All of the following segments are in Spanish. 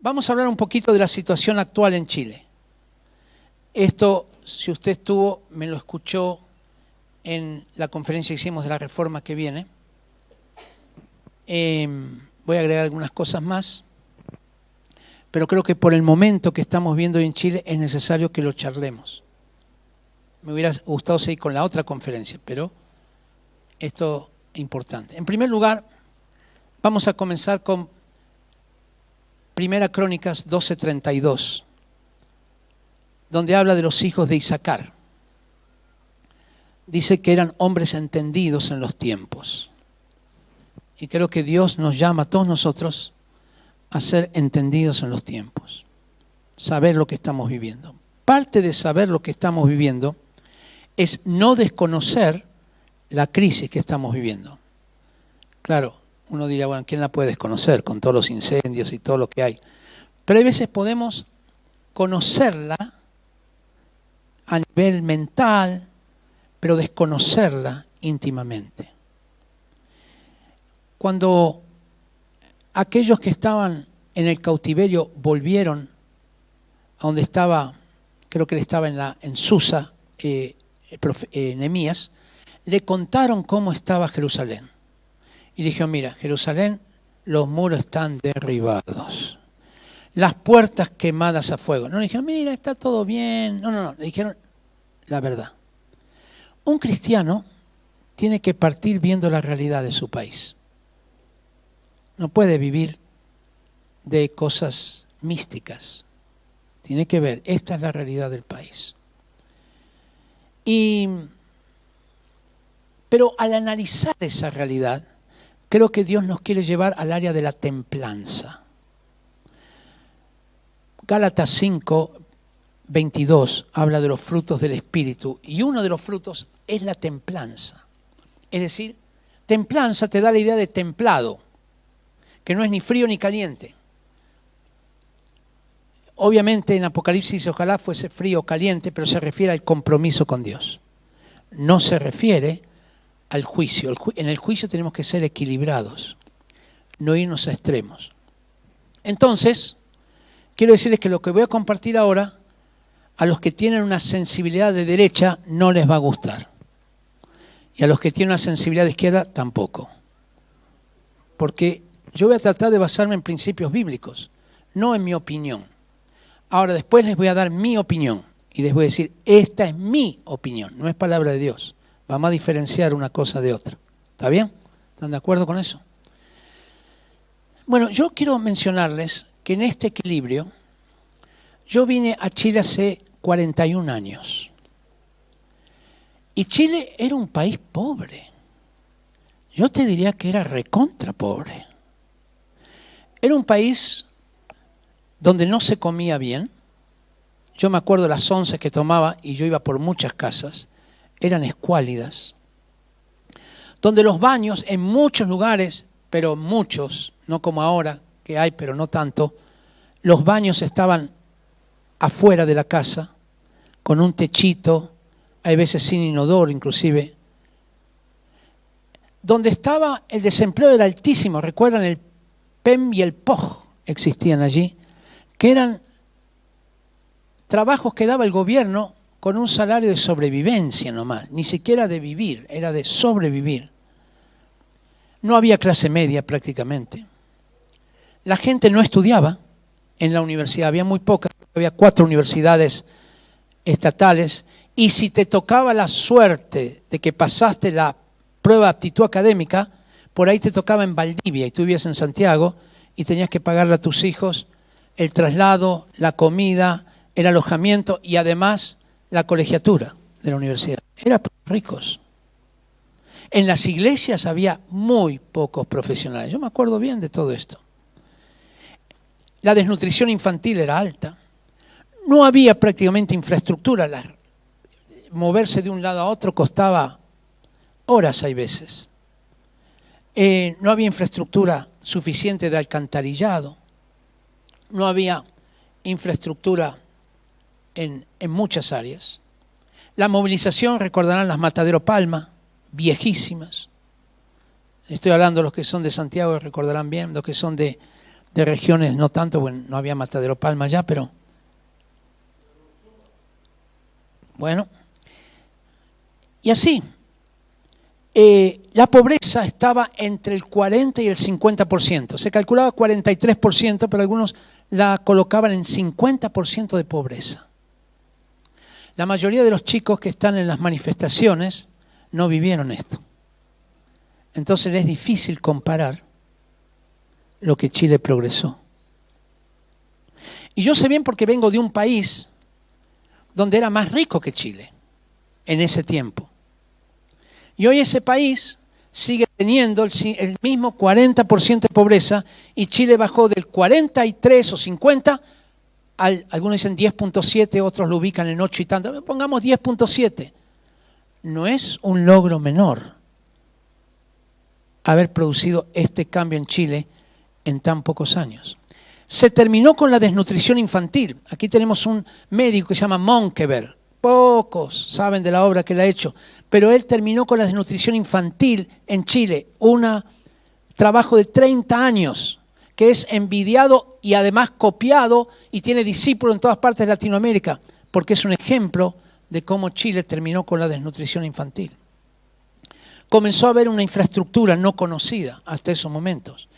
Vamos a hablar un poquito de la situación actual en Chile. Esto, si usted estuvo, me lo escuchó en la conferencia que hicimos de la reforma que viene. Voy a agregar algunas cosas más, pero creo que por el momento que estamos viendo en Chile es necesario que lo charlemos. Me hubiera gustado seguir con la otra conferencia, pero esto es importante. En primer lugar, vamos a comenzar con Primera Crónicas 12:32, donde habla de los hijos de Isacar. Dice que eran hombres entendidos en los tiempos. Y creo que Dios nos llama a todos nosotros a ser entendidos en los tiempos. Saber lo que estamos viviendo. Parte de saber lo que estamos viviendo es no desconocer la crisis que estamos viviendo. Claro, uno diría, bueno, ¿quién la puede desconocer con todos los incendios y todo lo que hay? Pero hay veces podemos conocerla a nivel mental, pero desconocerla íntimamente. Cuando aquellos que estaban en el cautiverio volvieron a donde estaba, creo que él estaba en Susa, Nehemías, le contaron cómo estaba Jerusalén. Y dijeron, mira, Jerusalén, los muros están derribados, las puertas quemadas a fuego. No le dijeron, mira, está todo bien. No, le dijeron la verdad. Un cristiano tiene que partir viendo la realidad de su país. No puede vivir de cosas místicas. Tiene que ver, esta es la realidad del país. Pero al analizar esa realidad, creo que Dios nos quiere llevar al área de la templanza. Gálatas 5:22 habla de los frutos del Espíritu y uno de los frutos es la templanza. Es decir, templanza te da la idea de templado, que no es ni frío ni caliente. Obviamente en Apocalipsis ojalá fuese frío o caliente, pero se refiere al compromiso con Dios. No se refiere al juicio. En el juicio tenemos que ser equilibrados, no irnos a extremos. Entonces, quiero decirles que lo que voy a compartir ahora, a los que tienen una sensibilidad de derecha no les va a gustar. Y a los que tienen una sensibilidad de izquierda tampoco. Porque yo voy a tratar de basarme en principios bíblicos, no en mi opinión. Ahora después les voy a dar mi opinión y les voy a decir, esta es mi opinión, no es palabra de Dios. Vamos a diferenciar una cosa de otra. ¿Está bien? ¿Están de acuerdo con eso? Bueno, yo quiero mencionarles que en este equilibrio, yo vine a Chile hace 41 años. Y Chile era un país pobre. Yo te diría que era recontra pobre. Era un país donde no se comía bien. Yo me acuerdo las onces que tomaba, y yo iba por muchas casas, eran escuálidas. Donde los baños en muchos lugares, pero muchos, no como ahora, que hay, pero no tanto, los baños estaban afuera de la casa, con un techito, hay veces sin inodoro inclusive. Donde estaba el desempleo era altísimo, recuerdan el PEM y el POG existían allí, que eran trabajos que daba el gobierno con un salario de sobrevivencia nomás, ni siquiera de vivir, era de sobrevivir. No había clase media prácticamente. La gente no estudiaba en la universidad, había muy pocas, había 4 universidades estatales, y si te tocaba la suerte de que pasaste la prueba de aptitud académica, por ahí te tocaba en Valdivia y tú vivías en Santiago y tenías que pagarle a tus hijos el traslado, la comida, el alojamiento y además la colegiatura de la universidad. Eran ricos. En las iglesias había muy pocos profesionales. Yo me acuerdo bien de todo esto. La desnutrición infantil era alta. No había prácticamente infraestructura. Moverse de un lado a otro costaba horas hay veces. No había infraestructura suficiente de alcantarillado. No había infraestructura en muchas áreas. La movilización, recordarán las Matadero Palma, viejísimas. Estoy hablando de los que son de Santiago, recordarán bien, los que son de de regiones, no tanto, bueno, no había Matadero Palma ya, pero bueno. Y así, la pobreza estaba entre el 40 y el 50%. Se calculaba 43%, pero algunos la colocaban en 50% de pobreza. La mayoría de los chicos que están en las manifestaciones no vivieron esto. Entonces es difícil comparar lo que Chile progresó. Y yo sé bien porque vengo de un país donde era más rico que Chile en ese tiempo. Y hoy ese país sigue teniendo el mismo 40% de pobreza y Chile bajó del 43 o 50 algunos dicen 10.7, otros lo ubican en 8 y tanto. Pongamos 10.7. No es un logro menor haber producido este cambio en Chile en tan pocos años. Se terminó con la desnutrición infantil. Aquí tenemos un médico que se llama Monkeberg. Pocos saben de la obra que él ha hecho, pero él terminó con la desnutrición infantil en Chile. Un trabajo de 30 años que es envidiado y además copiado y tiene discípulos en todas partes de Latinoamérica, porque es un ejemplo de cómo Chile terminó con la desnutrición infantil. Comenzó a haber una infraestructura no conocida hasta esos momentos.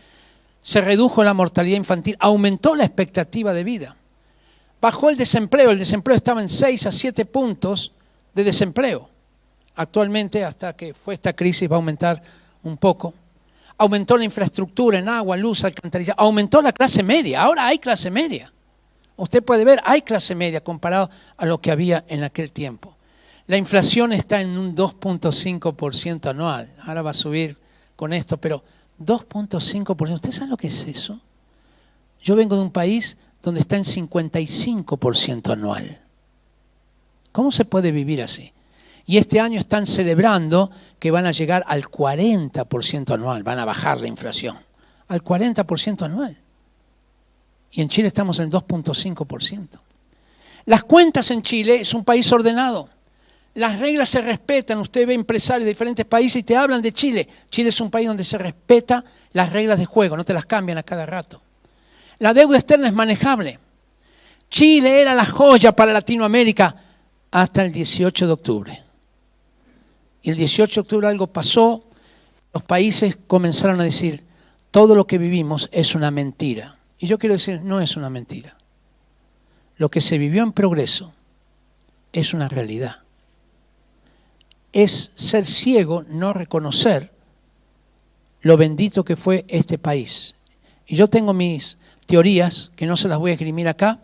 Se redujo la mortalidad infantil, aumentó la expectativa de vida. Bajó el desempleo estaba en 6 a 7 puntos de desempleo. Actualmente, hasta que fue esta crisis, va a aumentar un poco. Aumentó la infraestructura en agua, luz, alcantarillado. Aumentó la clase media. Ahora hay clase media. Usted puede ver, hay clase media comparado a lo que había en aquel tiempo. La inflación está en un 2.5% anual. Ahora va a subir con esto, pero 2.5%. ¿Usted sabe lo que es eso? Yo vengo de un país donde está en 55% anual. ¿Cómo se puede vivir así? Y este año están celebrando que van a llegar al 40% anual, van a bajar la inflación, al 40% anual. Y en Chile estamos en el 2.5%. Las cuentas en Chile es un país ordenado. Las reglas se respetan. Usted ve empresarios de diferentes países y te hablan de Chile. Chile es un país donde se respeta las reglas de juego, no te las cambian a cada rato. La deuda externa es manejable. Chile era la joya para Latinoamérica hasta el 18 de octubre. Y el 18 de octubre algo pasó, los países comenzaron a decir, todo lo que vivimos es una mentira. Y yo quiero decir, no es una mentira. Lo que se vivió en progreso es una realidad. Es ser ciego, no reconocer lo bendito que fue este país. Y yo tengo mis teorías, que no se las voy a esgrimir acá,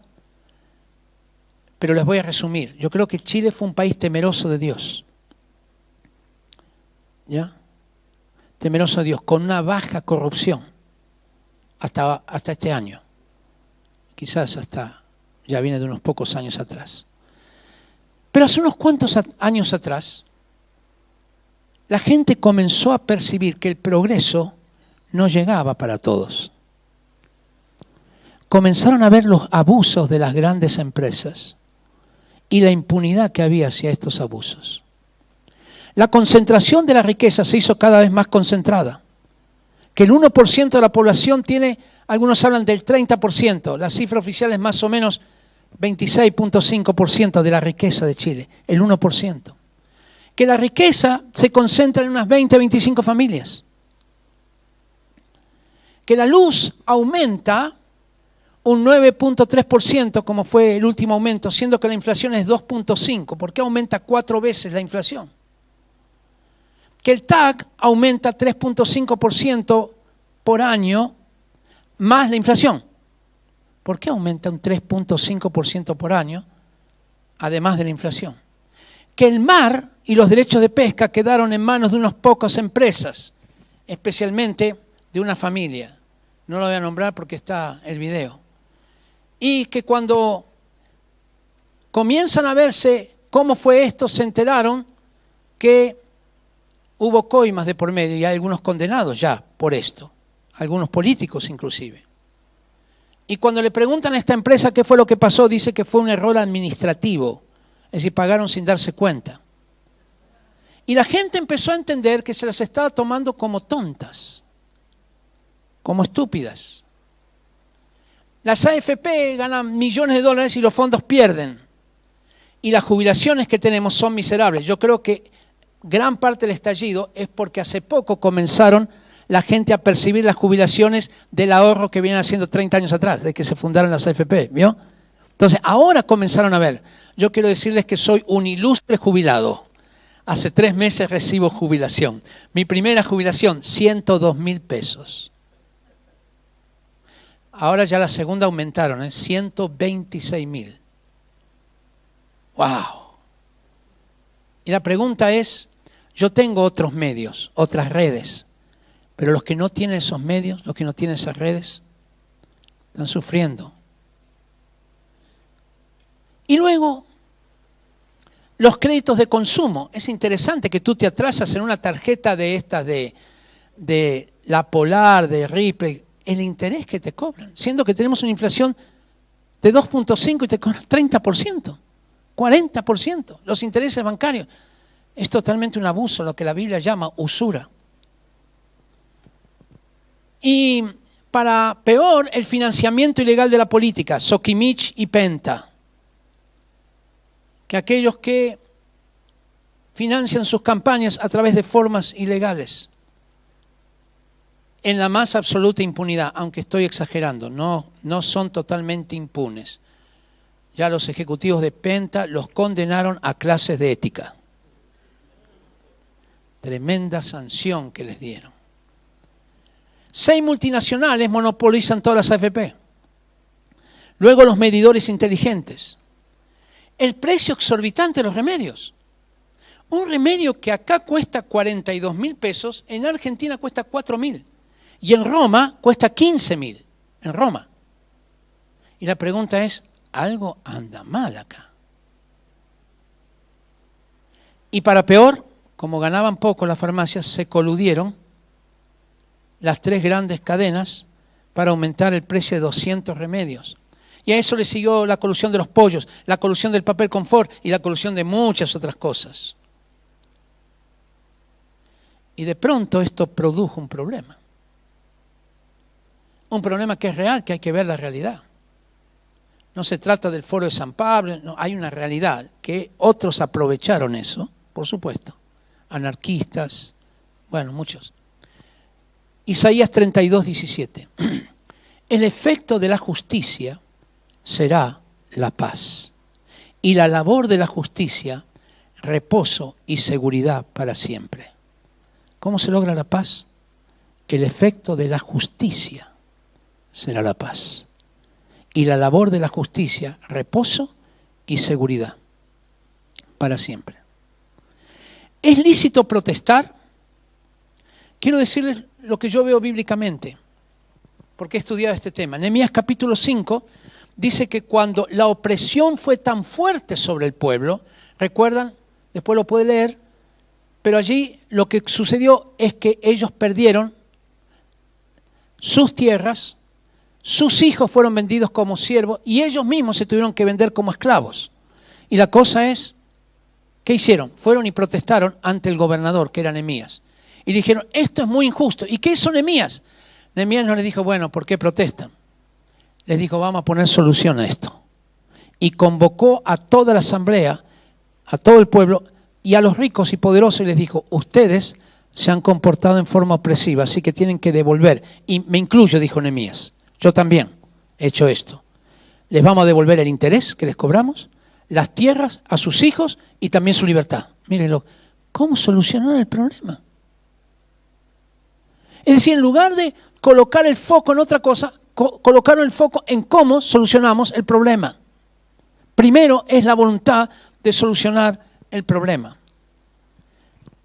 pero les voy a resumir. Yo creo que Chile fue un país temeroso de Dios. ¿Ya? Temeroso de Dios, con una baja corrupción hasta este año. Quizás hasta, ya viene de unos pocos años atrás. Pero hace unos cuantos años atrás, la gente comenzó a percibir que el progreso no llegaba para todos. Comenzaron a ver los abusos de las grandes empresas y la impunidad que había hacia estos abusos. La concentración de la riqueza se hizo cada vez más concentrada. Que el 1% de la población tiene, algunos hablan del 30%, la cifra oficial es más o menos 26.5% de la riqueza de Chile, el 1%. Que la riqueza se concentra en unas 20 a 25 familias. Que la luz aumenta un 9.3%, como fue el último aumento, siendo que la inflación es 2.5%. ¿Por qué aumenta 4 veces la inflación? Que el TAC aumenta 3.5% por año más la inflación. ¿Por qué aumenta un 3.5% por año, además de la inflación? Que el mar y los derechos de pesca quedaron en manos de unas pocas empresas, especialmente de una familia. No lo voy a nombrar porque está el video. Y que cuando comienzan a verse cómo fue esto, se enteraron que hubo coimas de por medio y hay algunos condenados ya por esto, algunos políticos inclusive. Y cuando le preguntan a esta empresa qué fue lo que pasó, dice que fue un error administrativo, es decir, pagaron sin darse cuenta. Y la gente empezó a entender que se las estaba tomando como tontas, como estúpidas. Las AFP ganan millones de dólares y los fondos pierden. Y las jubilaciones que tenemos son miserables. Yo creo que gran parte del estallido es porque hace poco comenzaron la gente a percibir las jubilaciones del ahorro que vienen haciendo 30 años atrás, de que se fundaron las AFP, ¿vio? Entonces, ahora comenzaron a ver. Yo quiero decirles que soy un ilustre jubilado. Hace 3 meses recibo jubilación. Mi primera jubilación, 102,000 pesos. Ahora ya la segunda aumentaron, 126,000. ¡Wow! Y la pregunta es, yo tengo otros medios, otras redes, pero los que no tienen esos medios, los que no tienen esas redes, están sufriendo. Y luego, los créditos de consumo. Es interesante que tú te atrasas en una tarjeta de estas de La Polar, de Ripley, el interés que te cobran, siendo que tenemos una inflación de 2.5 y te cobran 30%, 40%, los intereses bancarios. Es totalmente un abuso, lo que la Biblia llama usura. Y para peor, el financiamiento ilegal de la política, Sokimich y Penta, que aquellos que financian sus campañas a través de formas ilegales, en la más absoluta impunidad, aunque estoy exagerando, no son totalmente impunes. Ya los ejecutivos de Penta los condenaron a clases de ética. Tremenda sanción que les dieron. 6 multinacionales monopolizan todas las AFP. Luego los medidores inteligentes. El precio exorbitante de los remedios. Un remedio que acá cuesta 42,000 pesos, en Argentina cuesta 4,000. Y en Roma cuesta 15,000. En Roma. Y la pregunta es, algo anda mal acá. Y para peor, como ganaban poco las farmacias, se coludieron las 3 grandes cadenas para aumentar el precio de 200 remedios. Y a eso le siguió la colusión de los pollos, la colusión del papel confort y la colusión de muchas otras cosas. Y de pronto esto produjo un problema. Un problema que es real, que hay que ver la realidad. No se trata del Foro de San Pablo, no, hay una realidad que otros aprovecharon eso, por supuesto. Anarquistas, bueno, muchos. Isaías 32:17. El efecto de la justicia será la paz, y la labor de la justicia, reposo y seguridad para siempre. ¿Cómo se logra la paz? El efecto de la justicia será la paz, y la labor de la justicia, reposo y seguridad para siempre. ¿Es lícito protestar? Quiero decirles lo que yo veo bíblicamente, porque he estudiado este tema. Nehemías capítulo 5 dice que cuando la opresión fue tan fuerte sobre el pueblo, ¿recuerdan? Después lo puede leer, pero allí lo que sucedió es que ellos perdieron sus tierras, sus hijos fueron vendidos como siervos y ellos mismos se tuvieron que vender como esclavos. Y la cosa es, ¿qué hicieron? Fueron y protestaron ante el gobernador, que era Nehemías. Y dijeron, esto es muy injusto. ¿Y qué hizo Nehemías? Nehemías no les dijo, bueno, ¿por qué protestan? Les dijo, vamos a poner solución a esto. Y convocó a toda la asamblea, a todo el pueblo, y a los ricos y poderosos, y les dijo, ustedes se han comportado en forma opresiva, así que tienen que devolver. Y me incluyo, dijo Nehemías, yo también he hecho esto. Les vamos a devolver el interés que les cobramos, las tierras a sus hijos y también su libertad. Mírenlo, ¿cómo solucionaron el problema? Es decir, en lugar de colocar el foco en otra cosa, colocaron el foco en cómo solucionamos el problema. Primero es la voluntad de solucionar el problema.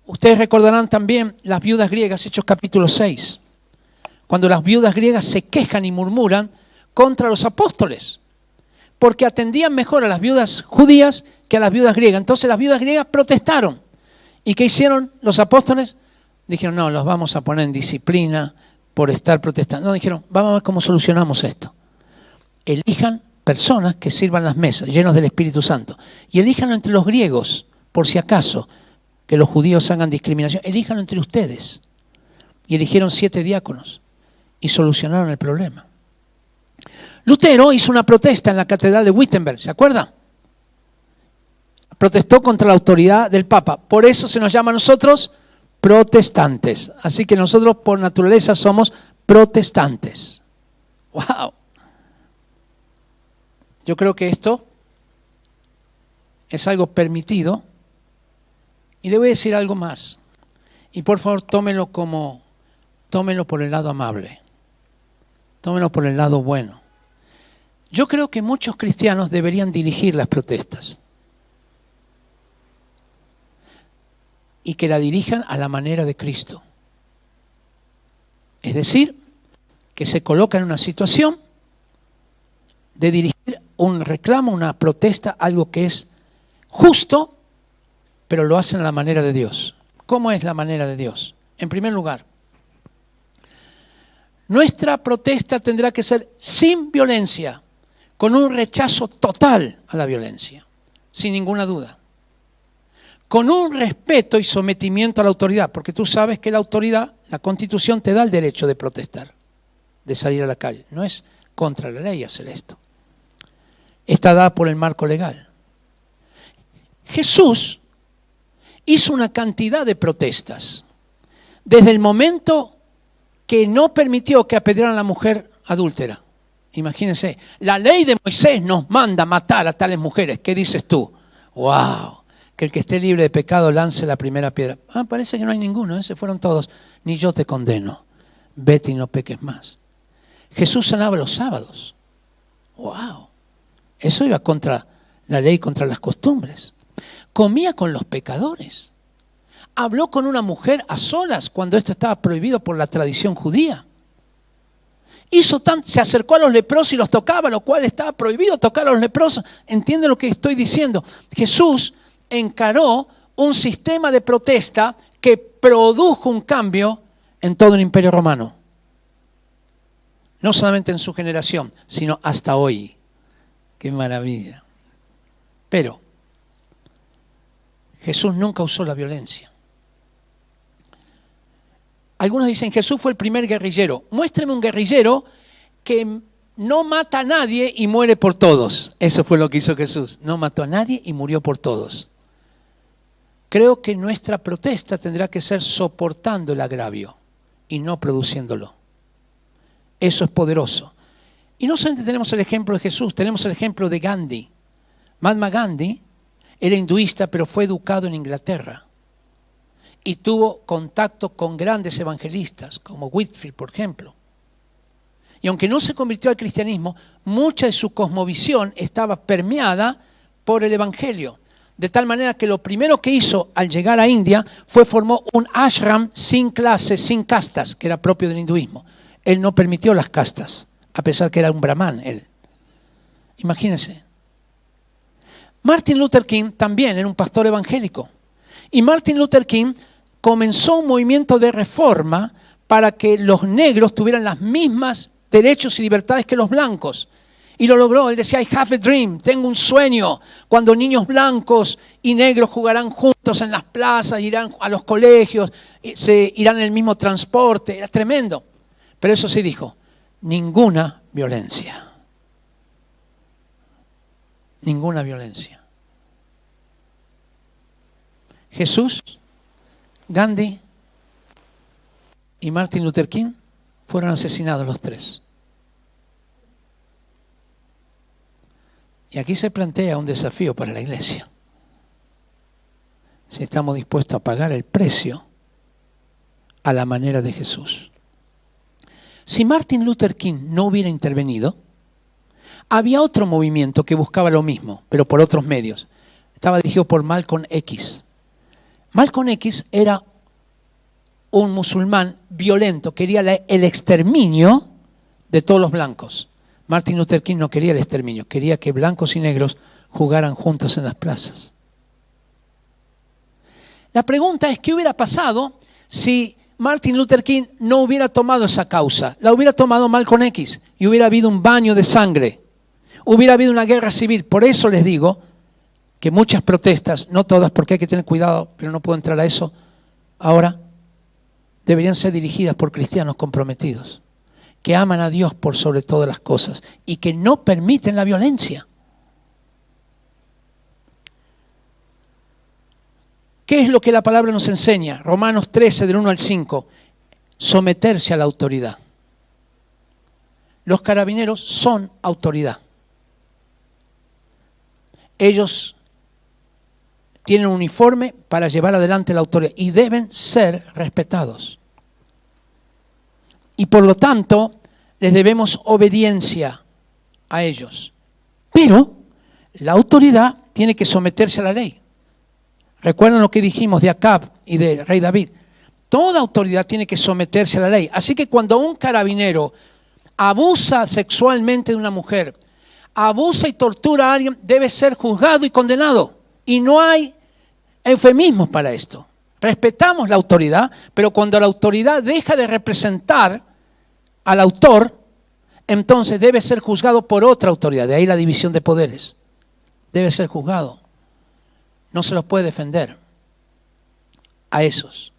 Ustedes recordarán también las viudas griegas, Hechos capítulo 6, cuando las viudas griegas se quejan y murmuran contra los apóstoles, porque atendían mejor a las viudas judías que a las viudas griegas. Entonces las viudas griegas protestaron. ¿Y qué hicieron los apóstoles? Dijeron, no, los vamos a poner en disciplina por estar protestando. No, dijeron, vamos a ver cómo solucionamos esto. Elijan personas que sirvan las mesas, llenos del Espíritu Santo. Y elíjanlo entre los griegos, por si acaso, que los judíos hagan discriminación. Elíjanlo entre ustedes. Y eligieron 7 diáconos y solucionaron el problema. Lutero hizo una protesta en la catedral de Wittenberg, ¿se acuerdan? Protestó contra la autoridad del Papa. Por eso se nos llama a nosotros protestantes. Así que nosotros por naturaleza somos protestantes. ¡Wow! Yo creo que esto es algo permitido. Y le voy a decir algo más. Y por favor, tómenlo por el lado amable. Tómenlo por el lado bueno. Yo creo que muchos cristianos deberían dirigir las protestas. Y que la dirijan a la manera de Cristo. Es decir, que se coloca en una situación de dirigir un reclamo, una protesta, algo que es justo, pero lo hacen a la manera de Dios. ¿Cómo es la manera de Dios? En primer lugar, nuestra protesta tendrá que ser sin violencia, con un rechazo total a la violencia, sin ninguna duda. Con un respeto y sometimiento a la autoridad, porque tú sabes que la autoridad, la Constitución te da el derecho de protestar, de salir a la calle. No es contra la ley hacer esto. Está dada por el marco legal. Jesús hizo una cantidad de protestas. Desde el momento que no permitió que apedrearan a la mujer adúltera. Imagínense, la ley de Moisés nos manda matar a tales mujeres. ¿Qué dices tú? ¡Wow! Que el que esté libre de pecado lance la primera piedra. Parece que no hay ninguno, se fueron todos. Ni yo te condeno. Vete y no peques más. Jesús sanaba los sábados. ¡Wow! Eso iba contra la ley, contra las costumbres. Comía con los pecadores. Habló con una mujer a solas cuando esto estaba prohibido por la tradición judía. Se acercó a los leprosos y los tocaba, lo cual estaba prohibido tocar a los leprosos. ¿Entiende lo que estoy diciendo? Jesús encaró un sistema de protesta que produjo un cambio en todo el Imperio Romano. No solamente en su generación, sino hasta hoy. ¡Qué maravilla! Pero Jesús nunca usó la violencia. Algunos dicen, Jesús fue el primer guerrillero. Muéstreme un guerrillero que no mata a nadie y muere por todos. Eso fue lo que hizo Jesús. No mató a nadie y murió por todos. Creo que nuestra protesta tendrá que ser soportando el agravio y no produciéndolo. Eso es poderoso. Y no solamente tenemos el ejemplo de Jesús, tenemos el ejemplo de Gandhi. Mahatma Gandhi era hinduista, pero fue educado en Inglaterra. Y tuvo contacto con grandes evangelistas, como Whitefield, por ejemplo. Y aunque no se convirtió al cristianismo, mucha de su cosmovisión estaba permeada por el evangelio. De tal manera que lo primero que hizo al llegar a India formó un ashram sin clases, sin castas, que era propio del hinduismo. Él no permitió las castas, a pesar que era un brahman él. Imagínense. Martin Luther King también era un pastor evangélico. Y Martin Luther King comenzó un movimiento de reforma para que los negros tuvieran las mismas derechos y libertades que los blancos. Y lo logró. Él decía, I have a dream, tengo un sueño. Cuando niños blancos y negros jugarán juntos en las plazas, irán a los colegios, se irán en el mismo transporte. Era tremendo. Pero eso sí dijo, ninguna violencia. Ninguna violencia. Jesús, Gandhi y Martin Luther King fueron asesinados los tres. Y aquí se plantea un desafío para la iglesia. Si estamos dispuestos a pagar el precio a la manera de Jesús. Si Martin Luther King no hubiera intervenido, había otro movimiento que buscaba lo mismo, pero por otros medios. Estaba dirigido por Malcolm X. Malcolm X era un musulmán violento, quería el exterminio de todos los blancos. Martin Luther King no quería el exterminio, quería que blancos y negros jugaran juntos en las plazas. La pregunta es, ¿qué hubiera pasado si Martin Luther King no hubiera tomado esa causa? La hubiera tomado Malcolm X y hubiera habido un baño de sangre. Hubiera habido una guerra civil. Por eso les digo que muchas protestas, no todas porque hay que tener cuidado, pero no puedo entrar a eso ahora, deberían ser dirigidas por cristianos comprometidos, que aman a Dios por sobre todas las cosas y que no permiten la violencia. ¿Qué es lo que la palabra nos enseña? Romanos 13, del 1 al 5. Someterse a la autoridad. Los carabineros son autoridad. Ellos tienen un uniforme para llevar adelante la autoridad y deben ser respetados. Y por lo tanto, les debemos obediencia a ellos. Pero la autoridad tiene que someterse a la ley. Recuerden lo que dijimos de Acab y del rey David. Toda autoridad tiene que someterse a la ley. Así que cuando un carabinero abusa sexualmente de una mujer, abusa y tortura a alguien, debe ser juzgado y condenado. Y no hay eufemismos para esto. Respetamos la autoridad, pero cuando la autoridad deja de representar al autor, entonces debe ser juzgado por otra autoridad. De ahí la división de poderes. Debe ser juzgado. No se los puede defender a esos.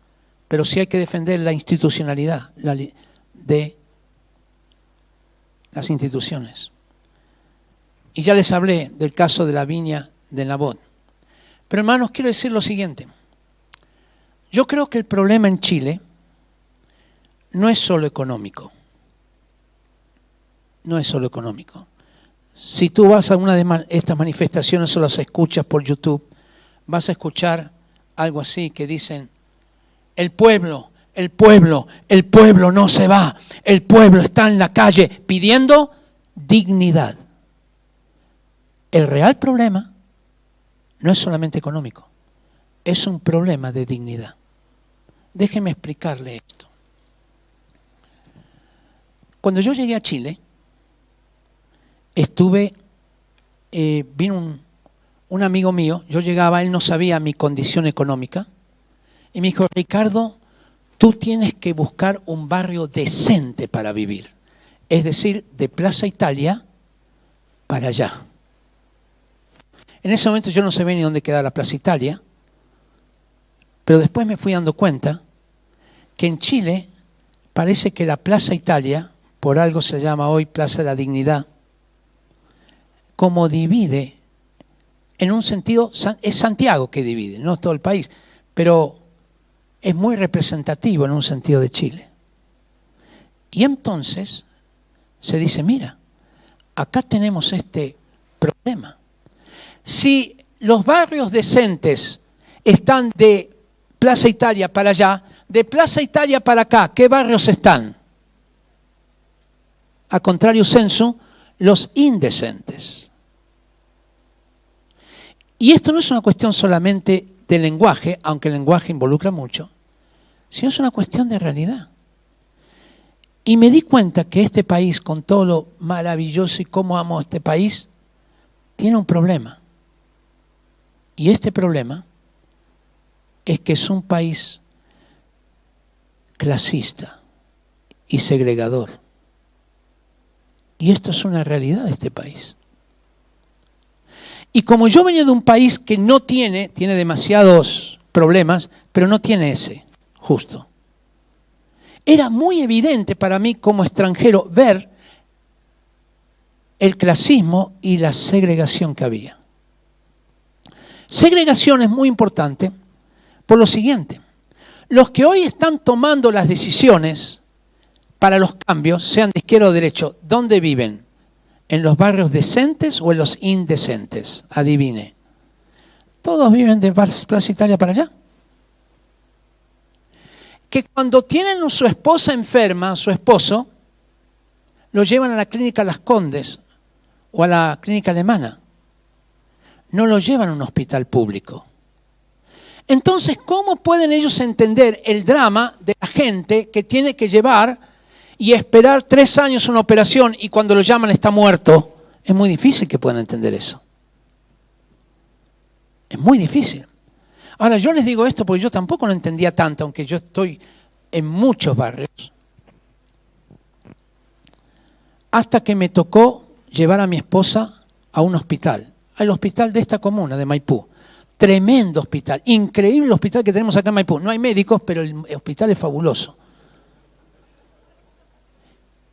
Pero sí hay que defender la institucionalidad de las instituciones. Y ya les hablé del caso de la viña de Nabot. Pero hermanos, quiero decir lo siguiente. Yo creo que el problema en Chile no es solo económico. No es solo económico. Si tú vas a una de estas manifestaciones o las escuchas por YouTube, vas a escuchar algo así que dicen: el pueblo no se va, el pueblo está en la calle pidiendo dignidad. El real problema no es solamente económico, es un problema de dignidad. Déjeme explicarle esto. Cuando yo llegué a Chile, vino un amigo mío, yo llegaba, él no sabía mi condición económica, y me dijo: Ricardo, tú tienes que buscar un barrio decente para vivir, es decir, de Plaza Italia para allá. En ese momento yo no sabía ni dónde quedaba la Plaza Italia, pero después me fui dando cuenta que en Chile parece que la Plaza Italia, por algo se llama hoy Plaza de la Dignidad, como divide, en un sentido, es Santiago que divide, no todo el país, pero es muy representativo en un sentido de Chile. Y entonces se dice: mira, acá tenemos este problema. Si los barrios decentes están de Plaza Italia para allá, de Plaza Italia para acá, ¿qué barrios están? A contrario censo, los indecentes. Y esto no es una cuestión solamente de lenguaje, aunque el lenguaje involucra mucho, sino es una cuestión de realidad. Y me di cuenta que este país, con todo lo maravilloso y cómo amo a este país, tiene un problema. Y este problema es que es un país clasista y segregador. Y esto es una realidad de este país. Y como yo venía de un país que no tiene demasiados problemas, pero no tiene ese, justo. Era muy evidente para mí como extranjero ver el clasismo y la segregación que había. Segregación es muy importante por lo siguiente: los que hoy están tomando las decisiones para los cambios, sean de izquierda o derecha, ¿dónde viven? ¿En los barrios decentes o en los indecentes? Adivine. Todos viven de Plaza Italia para allá. Que cuando tienen a su esposa enferma, a su esposo, lo llevan a la clínica Las Condes o a la clínica alemana. No lo llevan a un hospital público. Entonces, ¿cómo pueden ellos entender el drama de la gente que tiene que llevar y esperar 3 años una operación y cuando lo llaman está muerto? Es muy difícil que puedan entender eso. Es muy difícil. Ahora, yo les digo esto porque yo tampoco lo entendía tanto, aunque yo estoy en muchos barrios. Hasta que me tocó llevar a mi esposa a un hospital, al hospital de esta comuna, de Maipú. Tremendo hospital, increíble hospital que tenemos acá en Maipú. No hay médicos, pero el hospital es fabuloso.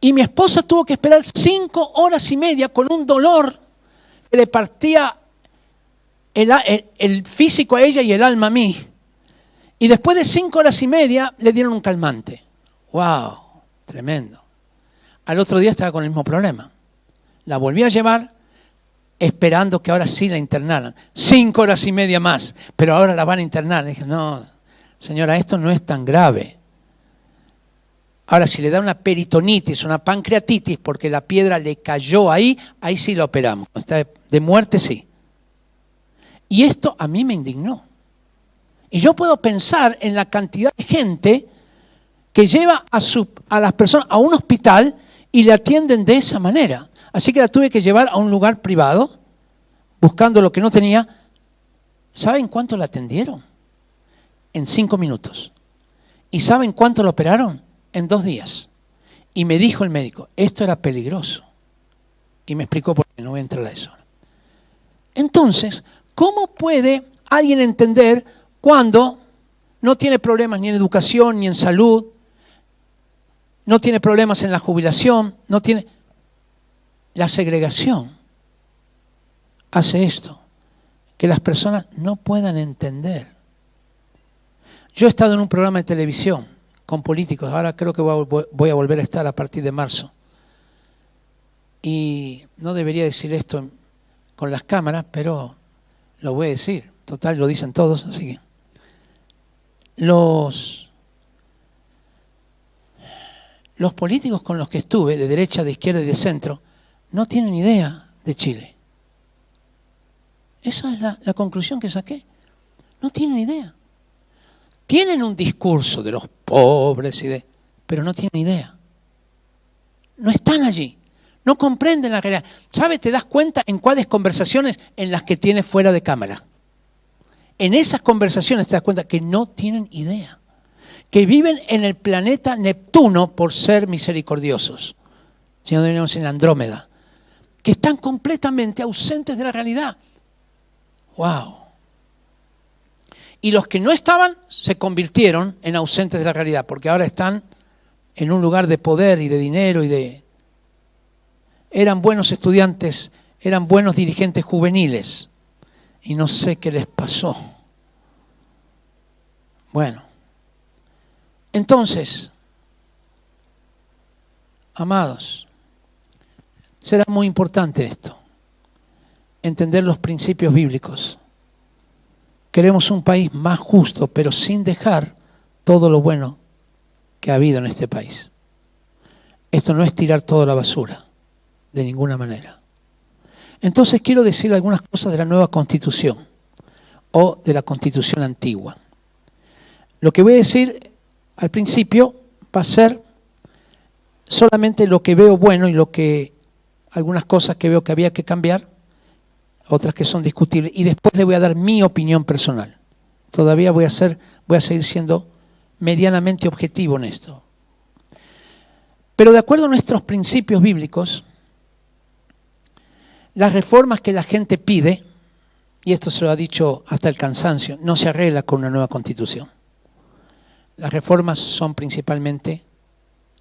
Y mi esposa tuvo que esperar 5 horas y media con un dolor que le partía el físico a ella y el alma a mí. Y después de 5 horas y media le dieron un calmante. ¡Wow! Tremendo. Al otro día estaba con el mismo problema. La volví a llevar esperando que ahora sí la internaran. 5 horas y media más, pero ahora la van a internar. Dije, no, señora, esto no es tan grave. Ahora, si le da una peritonitis, una pancreatitis, porque la piedra le cayó ahí sí la operamos. Está de muerte, sí. Y esto a mí me indignó. Y yo puedo pensar en la cantidad de gente que lleva a las personas a un hospital y le atienden de esa manera. Así que la tuve que llevar a un lugar privado, buscando lo que no tenía. ¿Saben cuánto la atendieron? En 5 minutos. ¿Y saben cuánto la operaron? En 2 días. Y me dijo el médico, esto era peligroso. Y me explicó por qué, no voy a entrar a eso. Entonces, ¿cómo puede alguien entender cuando no tiene problemas ni en educación, ni en salud, no tiene problemas en la jubilación, no tiene... La segregación hace esto, que las personas no puedan entender. Yo he estado en un programa de televisión con políticos, ahora creo que voy a volver a estar a partir de marzo. Y no debería decir esto con las cámaras, pero lo voy a decir. Total, lo dicen todos, así que... Los políticos con los que estuve, de derecha, de izquierda y de centro, no tienen idea de Chile. Esa es la conclusión que saqué. No tienen idea. Tienen un discurso de los pobres, pero no tienen idea. No están allí. No comprenden la realidad. ¿Sabes? Te das cuenta en cuáles conversaciones en las que tienes fuera de cámara. En esas conversaciones te das cuenta que no tienen idea. Que viven en el planeta Neptuno por ser misericordiosos. Si no deberíamos en Andrómeda. Que están completamente ausentes de la realidad. ¡Wow! Y los que no estaban se convirtieron en ausentes de la realidad, porque ahora están en un lugar de poder y de dinero y de... Eran buenos estudiantes, eran buenos dirigentes juveniles, y no sé qué les pasó. Bueno, entonces, amados, será muy importante esto, entender los principios bíblicos. Queremos un país más justo, pero sin dejar todo lo bueno que ha habido en este país. Esto no es tirar toda la basura, de ninguna manera. Entonces quiero decir algunas cosas de la nueva Constitución o de la Constitución antigua. Lo que voy a decir al principio va a ser solamente lo que veo bueno y algunas cosas que veo que había que cambiar, otras que son discutibles, y después le voy a dar mi opinión personal. Todavía voy a seguir siendo medianamente objetivo en esto. Pero de acuerdo a nuestros principios bíblicos, las reformas que la gente pide, y esto se lo ha dicho hasta el cansancio, no se arregla con una nueva Constitución. Las reformas son principalmente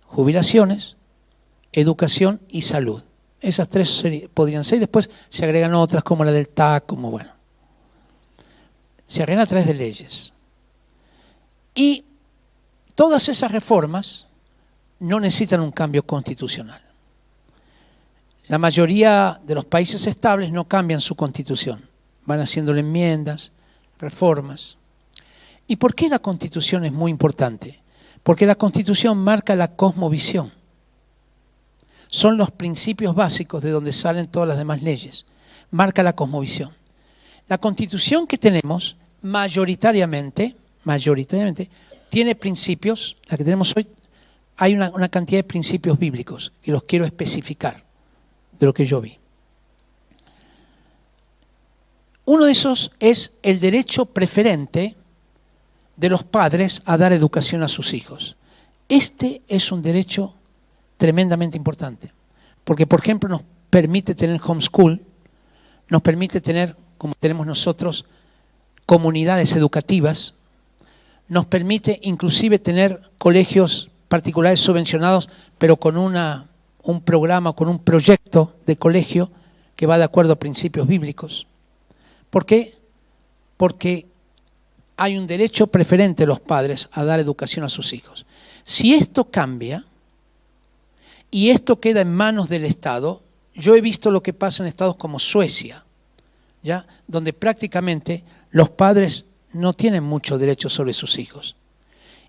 jubilaciones, educación y salud. Esas 3 podrían ser, y después se agregan otras como la del TAC, como bueno. Se arreglan a través de leyes. Y todas esas reformas no necesitan un cambio constitucional. La mayoría de los países estables no cambian su constitución. Van haciéndole enmiendas, reformas. ¿Y por qué la Constitución es muy importante? Porque la Constitución marca la cosmovisión. Son los principios básicos de donde salen todas las demás leyes. Marca la cosmovisión. La Constitución que tenemos, mayoritariamente, tiene principios, la que tenemos hoy, hay una cantidad de principios bíblicos que los quiero especificar de lo que yo vi. Uno de esos es el derecho preferente de los padres a dar educación a sus hijos. Este es un derecho tremendamente importante, porque por ejemplo nos permite tener homeschool, nos permite tener, como tenemos nosotros, comunidades educativas, nos permite inclusive tener colegios particulares subvencionados, pero con una un programa, con un proyecto de colegio que va de acuerdo a principios bíblicos. ¿Por qué? Porque hay un derecho preferente de los padres a dar educación a sus hijos. Si esto cambia y esto queda en manos del Estado, yo he visto lo que pasa en estados como Suecia, ¿ya? Donde prácticamente los padres no tienen mucho derecho sobre sus hijos.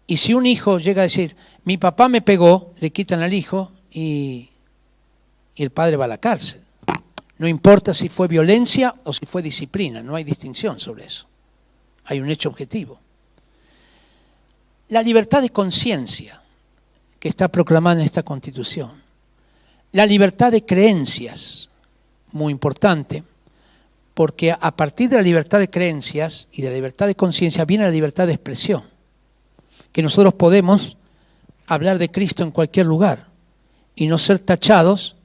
Y si un hijo llega a decir, mi papá me pegó, le quitan al hijo y el padre va a la cárcel. No importa si fue violencia o si fue disciplina, no hay distinción sobre eso. Hay un hecho objetivo. La libertad de conciencia que está proclamada en esta Constitución. La libertad de creencias, muy importante, porque a partir de la libertad de creencias y de la libertad de conciencia viene la libertad de expresión, que nosotros podemos hablar de Cristo en cualquier lugar y no ser tachados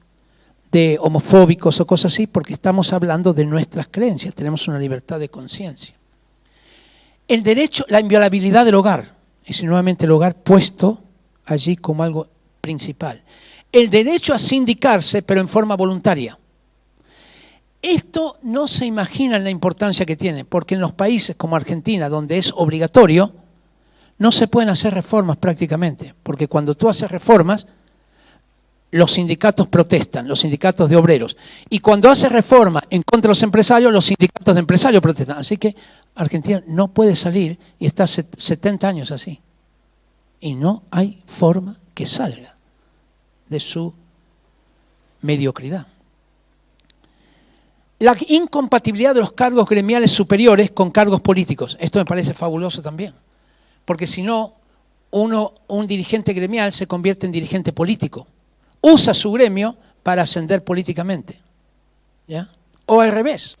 de homofóbicos o cosas así, porque estamos hablando de nuestras creencias, tenemos una libertad de conciencia. El derecho, la inviolabilidad del hogar, es nuevamente el hogar puesto allí como algo principal. El derecho a sindicarse, pero en forma voluntaria. Esto no se imaginan la importancia que tiene, porque en los países como Argentina, donde es obligatorio, no se pueden hacer reformas prácticamente, porque cuando tú haces reformas, los sindicatos protestan, los sindicatos de obreros. Y cuando hace reforma en contra de los empresarios, los sindicatos de empresarios protestan. Así que Argentina no puede salir y está 70 años así. Y no hay forma que salga de su mediocridad. La incompatibilidad de los cargos gremiales superiores con cargos políticos. Esto me parece fabuloso también. Porque si no, un dirigente gremial se convierte en dirigente político. Usa su gremio para ascender políticamente, ¿ya? O al revés.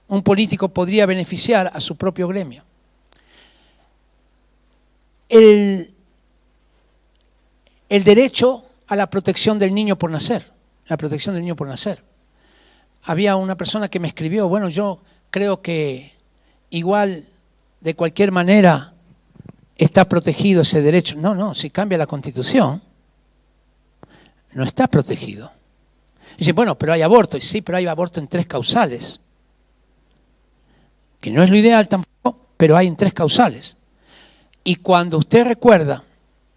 Un político podría beneficiar a su propio gremio. El derecho a la protección del niño por nacer. La protección del niño por nacer. Había una persona que me escribió, bueno, yo creo que igual, de cualquier manera, está protegido ese derecho. No, si cambia la Constitución, no está protegido. Dice, bueno, pero hay aborto. Y sí, pero hay aborto en 3 causales. Que no es lo ideal tampoco, pero hay en 3 causales. Y cuando usted recuerda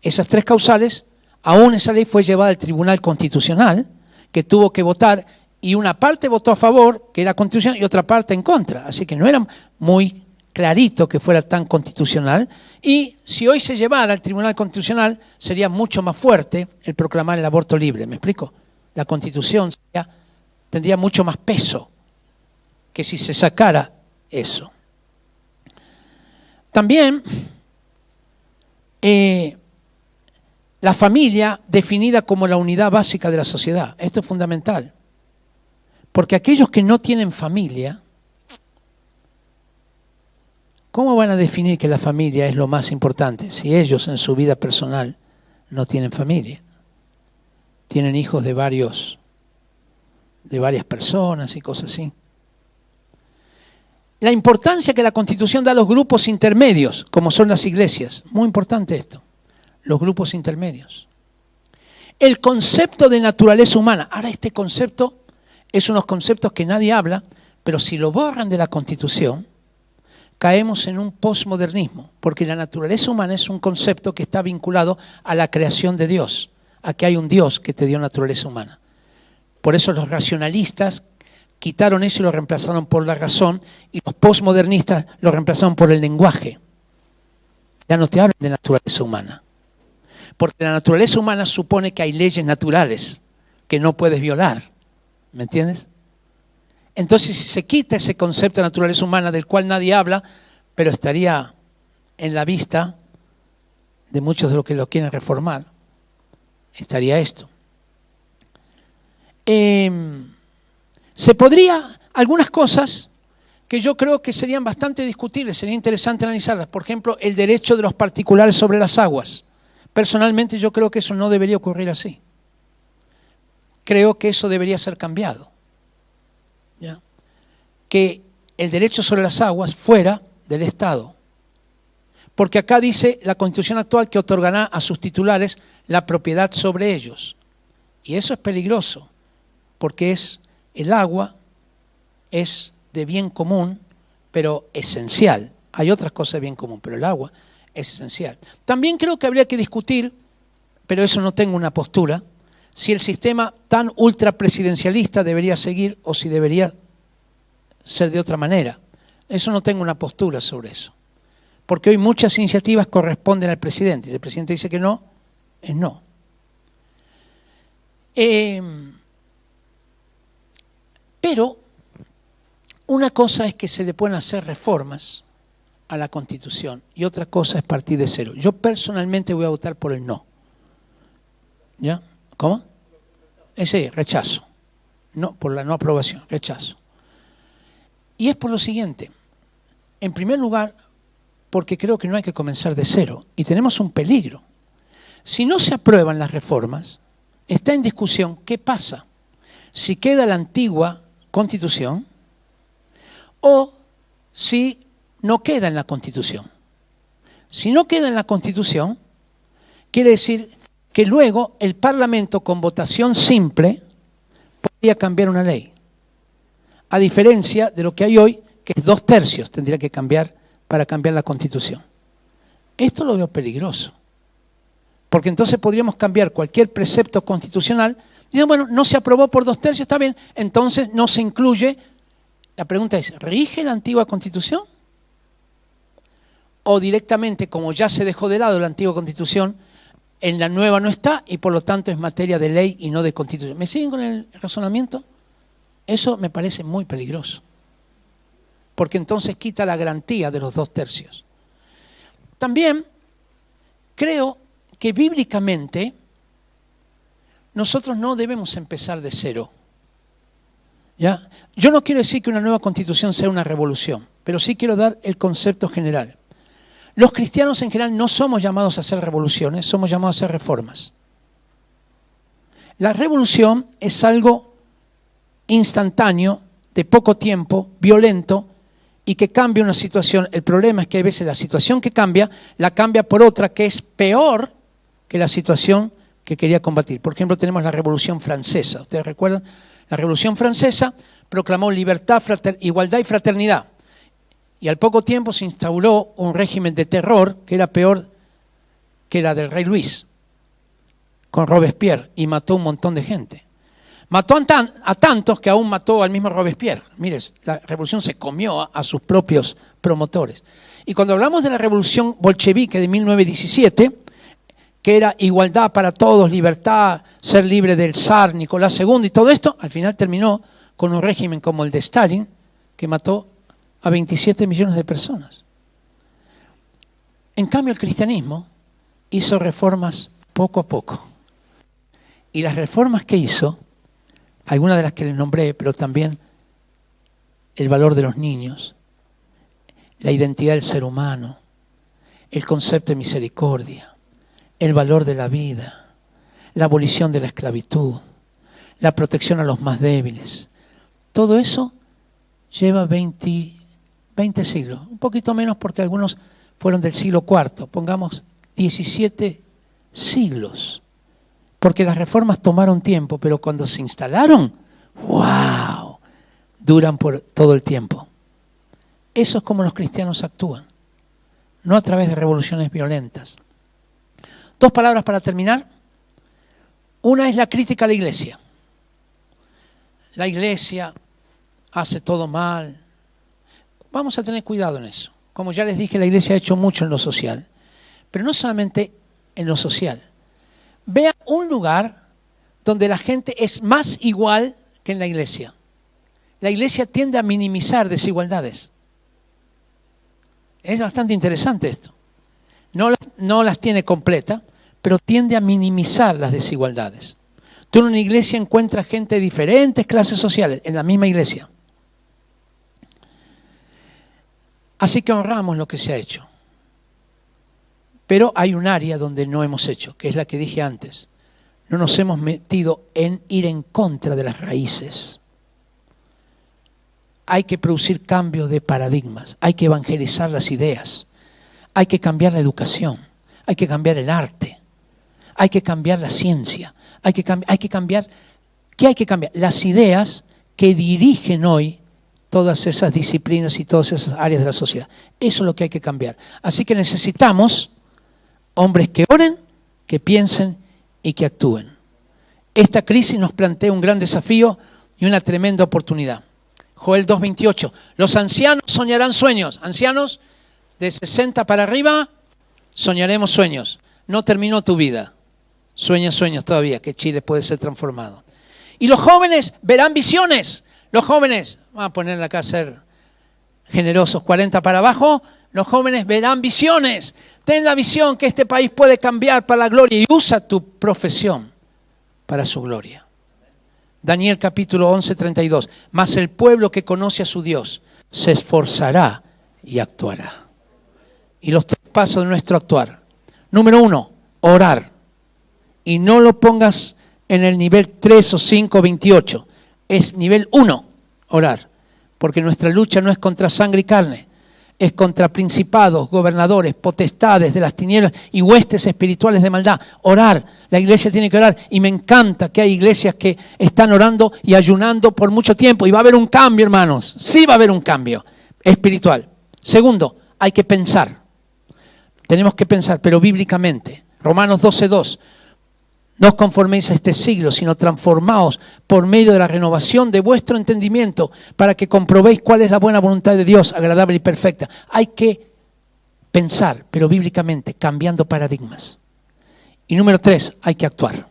esas 3 causales, aún esa ley fue llevada al Tribunal Constitucional, que tuvo que votar, y una parte votó a favor, que era constitucional, y otra parte en contra. Así que no era muy clarito que fuera tan constitucional, y si hoy se llevara al Tribunal Constitucional sería mucho más fuerte el proclamar el aborto libre. ¿Me explico? La Constitución tendría mucho más peso que si se sacara eso. También la familia definida como la unidad básica de la sociedad. Esto es fundamental, porque aquellos que no tienen familia, ¿cómo van a definir que la familia es lo más importante si ellos en su vida personal no tienen familia? Tienen hijos de varias personas y cosas así. La importancia que la Constitución da a los grupos intermedios, como son las iglesias. Muy importante esto, los grupos intermedios. El concepto de naturaleza humana. Ahora este concepto es unos conceptos que nadie habla, pero si lo borran de la Constitución, caemos en un posmodernismo, porque la naturaleza humana es un concepto que está vinculado a la creación de Dios, a que hay un Dios que te dio naturaleza humana. Por eso los racionalistas quitaron eso y lo reemplazaron por la razón, y los posmodernistas lo reemplazaron por el lenguaje. Ya no te hablan de naturaleza humana, porque la naturaleza humana supone que hay leyes naturales que no puedes violar, ¿me entiendes? Entonces, si se quita ese concepto de naturaleza humana del cual nadie habla, pero estaría en la vista de muchos de los que lo quieren reformar, estaría esto. Se podría, algunas cosas que yo creo que serían bastante discutibles, sería interesante analizarlas. Por ejemplo, el derecho de los particulares sobre las aguas. Personalmente yo creo que eso no debería ocurrir así. Creo que eso debería ser cambiado. ¿Ya? Que el derecho sobre las aguas fuera del Estado. Porque acá dice la Constitución actual que otorgará a sus titulares la propiedad sobre ellos. Y eso es peligroso, porque el agua es de bien común, pero esencial. Hay otras cosas de bien común, pero el agua es esencial. También creo que habría que discutir, pero eso no tengo una postura, si el sistema tan ultrapresidencialista debería seguir o si debería ser de otra manera. Eso no tengo una postura sobre eso. Porque hoy muchas iniciativas corresponden al presidente. Si el presidente dice que no, es no. Pero una cosa es que se le pueden hacer reformas a la Constitución y otra cosa es partir de cero. Yo personalmente voy a votar por el no. ¿Ya? ¿Cómo? Ese rechazo. No, por la no aprobación, rechazo. Y es por lo siguiente. En primer lugar, porque creo que no hay que comenzar de cero y tenemos un peligro. Si no se aprueban las reformas, está en discusión qué pasa si queda la antigua Constitución o si no queda en la Constitución. Si no queda en la Constitución, quiere decir que luego el Parlamento con votación simple podría cambiar una ley. A diferencia de lo que hay hoy, que es 2/3 tendría que cambiar para cambiar la Constitución. Esto lo veo peligroso, porque entonces podríamos cambiar cualquier precepto constitucional diciendo, bueno, no se aprobó por 2/3, está bien, entonces no se incluye. La pregunta es, ¿rige la antigua Constitución? O directamente, como ya se dejó de lado la antigua Constitución, en la nueva no está y por lo tanto es materia de ley y no de Constitución. ¿Me siguen con el razonamiento? Eso me parece muy peligroso, porque entonces quita la garantía de los 2/3. También creo que bíblicamente nosotros no debemos empezar de cero. ¿Ya? Yo no quiero decir que una nueva Constitución sea una revolución, pero sí quiero dar el concepto general. Los cristianos en general no somos llamados a hacer revoluciones, somos llamados a hacer reformas. La revolución es algo instantáneo, de poco tiempo, violento y que cambia una situación. El problema es que a veces la situación que cambia, la cambia por otra que es peor que la situación que quería combatir. Por ejemplo, tenemos la Revolución Francesa. ¿Ustedes recuerdan? La Revolución Francesa proclamó libertad, igualdad y fraternidad. Y al poco tiempo se instauró un régimen de terror que era peor que la del rey Luis, con Robespierre, y mató un montón de gente. Mató a tantos que aún mató al mismo Robespierre. Mire, la revolución se comió a sus propios promotores. Y cuando hablamos de la revolución bolchevique de 1917, que era igualdad para todos, libertad, ser libre del zar Nicolás II y todo esto, al final terminó con un régimen como el de Stalin, que mató a 27 millones de personas. En cambio, el cristianismo hizo reformas poco a poco. Y las reformas que hizo, algunas de las que les nombré, pero también el valor de los niños, la identidad del ser humano, el concepto de misericordia, el valor de la vida, la abolición de la esclavitud, la protección a los más débiles. Todo eso lleva 20 siglos, un poquito menos porque algunos fueron del siglo IV, pongamos 17 siglos. Porque las reformas tomaron tiempo, pero cuando se instalaron, ¡wow!, duran por todo el tiempo. Eso es como los cristianos actúan, no a través de revoluciones violentas. 2 palabras para terminar. Una es la crítica a la iglesia. La iglesia hace todo mal. Vamos a tener cuidado en eso. Como ya les dije, la iglesia ha hecho mucho en lo social, pero no solamente en lo social. Vea un lugar donde la gente es más igual que en la iglesia. La iglesia tiende a minimizar desigualdades. Es bastante interesante esto. No las tiene completas, pero tiende a minimizar las desigualdades. Tú en una iglesia encuentras gente de diferentes clases sociales, en la misma iglesia. Así que honramos lo que se ha hecho. Pero hay un área donde no hemos hecho, que es la que dije antes. No nos hemos metido en ir en contra de las raíces. Hay que producir cambios de paradigmas, hay que evangelizar las ideas, hay que cambiar la educación, hay que cambiar el arte, Hay que cambiar la ciencia. Hay que cambiar. ¿Qué hay que cambiar? Las ideas que dirigen hoy todas esas disciplinas y todas esas áreas de la sociedad. Eso es lo que hay que cambiar. Así que necesitamos hombres que oren, que piensen y que actúen. Esta crisis nos plantea un gran desafío y una tremenda oportunidad. Joel 2:28. Los ancianos soñarán sueños. Ancianos de 60 para arriba, soñaremos sueños. No terminó tu vida. Sueña sueños todavía, que Chile puede ser transformado. Y los jóvenes verán visiones. Los jóvenes, vamos a ponerle acá a ser generosos, 40 para abajo, los jóvenes verán visiones. Ten la visión que este país puede cambiar para la gloria y usa tu profesión para su gloria. Daniel capítulo 11:32. Mas el pueblo que conoce a su Dios se esforzará y actuará. Y los 3 pasos de nuestro actuar. Número 1, orar. Y no lo pongas en el nivel 3 o 5, 28. Es nivel 1, orar. Porque nuestra lucha no es contra sangre y carne. Es contra principados, gobernadores, potestades de las tinieblas y huestes espirituales de maldad. Orar. La iglesia tiene que orar. Y me encanta que hay iglesias que están orando y ayunando por mucho tiempo. Y va a haber un cambio, hermanos. Sí va a haber un cambio espiritual. Segundo, hay que pensar. Tenemos que pensar, pero bíblicamente. Romanos 12:2. No os conforméis a este siglo, sino transformaos por medio de la renovación de vuestro entendimiento para que comprobéis cuál es la buena voluntad de Dios, agradable y perfecta. Hay que pensar, pero bíblicamente, cambiando paradigmas. Y número 3, hay que actuar.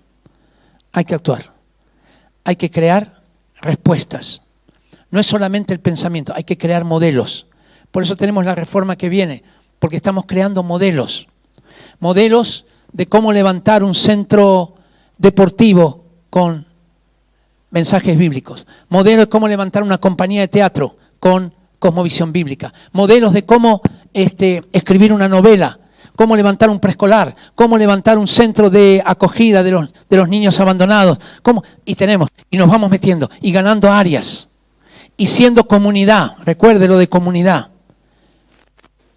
Hay que actuar. Hay que crear respuestas. No es solamente el pensamiento, hay que crear modelos. Por eso tenemos la reforma que viene, porque estamos creando modelos. Modelos de cómo levantar un centro deportivo con mensajes bíblicos. Modelos de cómo levantar una compañía de teatro con cosmovisión bíblica. Modelos de cómo escribir una novela, cómo levantar un preescolar, cómo levantar un centro de acogida de los niños abandonados. Y nos vamos metiendo y ganando áreas y siendo comunidad. Recuerde lo de comunidad.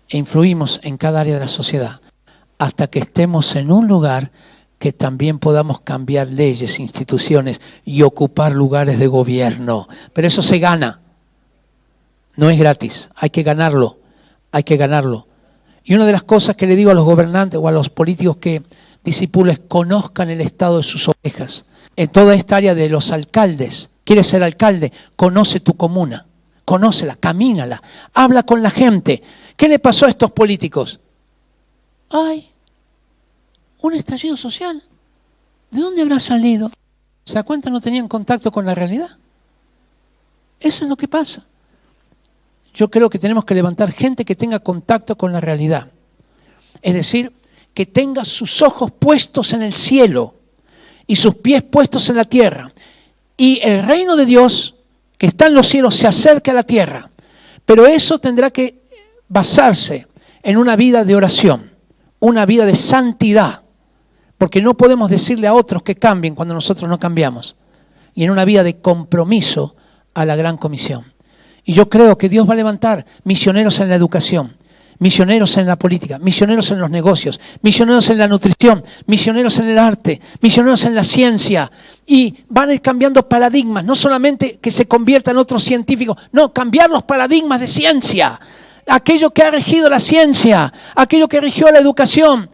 E influimos en cada área de la sociedad hasta que estemos en un lugar que también podamos cambiar leyes, instituciones y ocupar lugares de gobierno. Pero eso se gana. No es gratis. Hay que ganarlo. Hay que ganarlo. Y una de las cosas que le digo a los gobernantes o a los políticos que discipulo es conozcan el estado de sus ovejas. En toda esta área de los alcaldes, quieres ser alcalde, conoce tu comuna. Conócela, camínala, habla con la gente. ¿Qué le pasó a estos políticos? ¡Ay! Un estallido social. ¿De dónde habrá salido? ¿Se da cuenta? No tenían contacto con la realidad. Eso es lo que pasa. Yo creo que tenemos que levantar gente que tenga contacto con la realidad. Es decir, que tenga sus ojos puestos en el cielo y sus pies puestos en la tierra. Y el reino de Dios, que está en los cielos, se acerque a la tierra. Pero eso tendrá que basarse en una vida de oración, una vida de santidad. Porque no podemos decirle a otros que cambien cuando nosotros no cambiamos. Y en una vida de compromiso a la gran comisión. Y yo creo que Dios va a levantar misioneros en la educación, misioneros en la política, misioneros en los negocios, misioneros en la nutrición, misioneros en el arte, misioneros en la ciencia. Y van a ir cambiando paradigmas, no solamente que se conviertan en otros científicos, no, cambiar los paradigmas de ciencia. Aquello que ha regido la ciencia, aquello que rigió la educación,